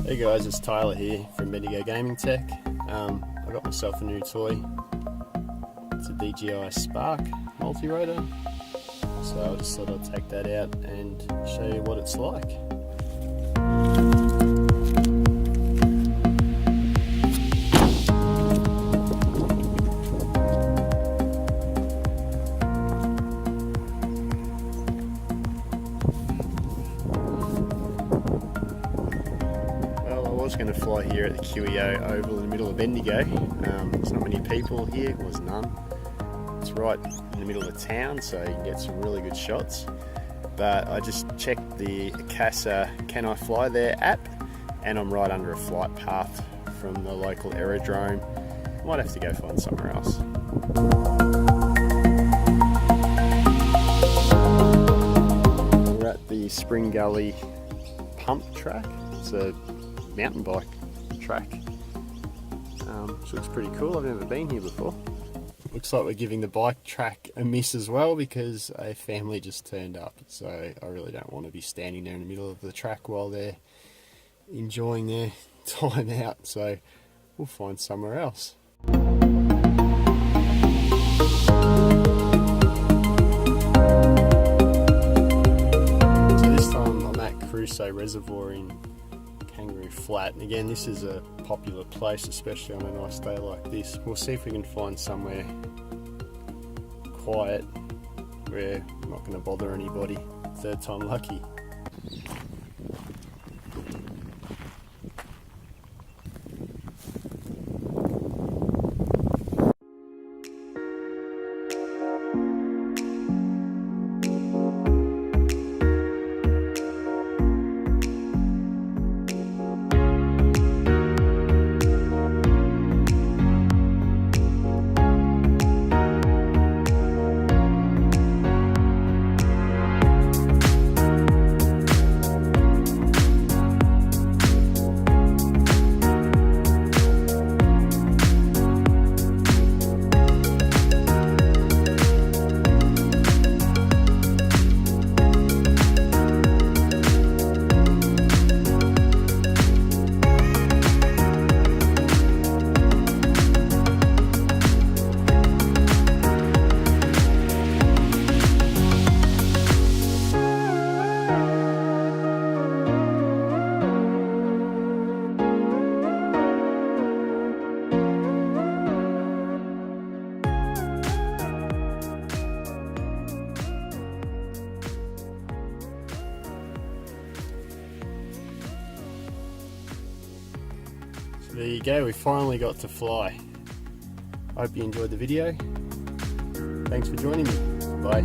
Hey guys, it's Tyler here from Bendigo Gaming Tech. I got myself a new toy. It's a DJI Spark multi-rotor. So I just thought I'd take that out and show you what it's like. I was going to fly here at the QEO Oval in the middle of Bendigo. There's not many people here, was none. It's right in the middle of town, so you can get some really good shots. But I just checked the CASA Can I Fly There app, and I'm right under a flight path from the local aerodrome. Might have to go find somewhere else. We're at the Spring Gully pump track. It's a mountain bike track, which looks pretty cool. I've never been here before. Looks like we're giving the bike track a miss as well because a family just turned up, so I really don't want to be standing there in the middle of the track while they're enjoying their time out, so we'll find somewhere else. So this time I'm at Crusoe Reservoir in Kangaroo Flat, and again this is a popular place, especially on a nice day like this. We'll see if we can find somewhere quiet where we're not going to bother anybody. Third time lucky. There you go, we finally got to fly. Hope you enjoyed the video. Thanks for joining me. Bye.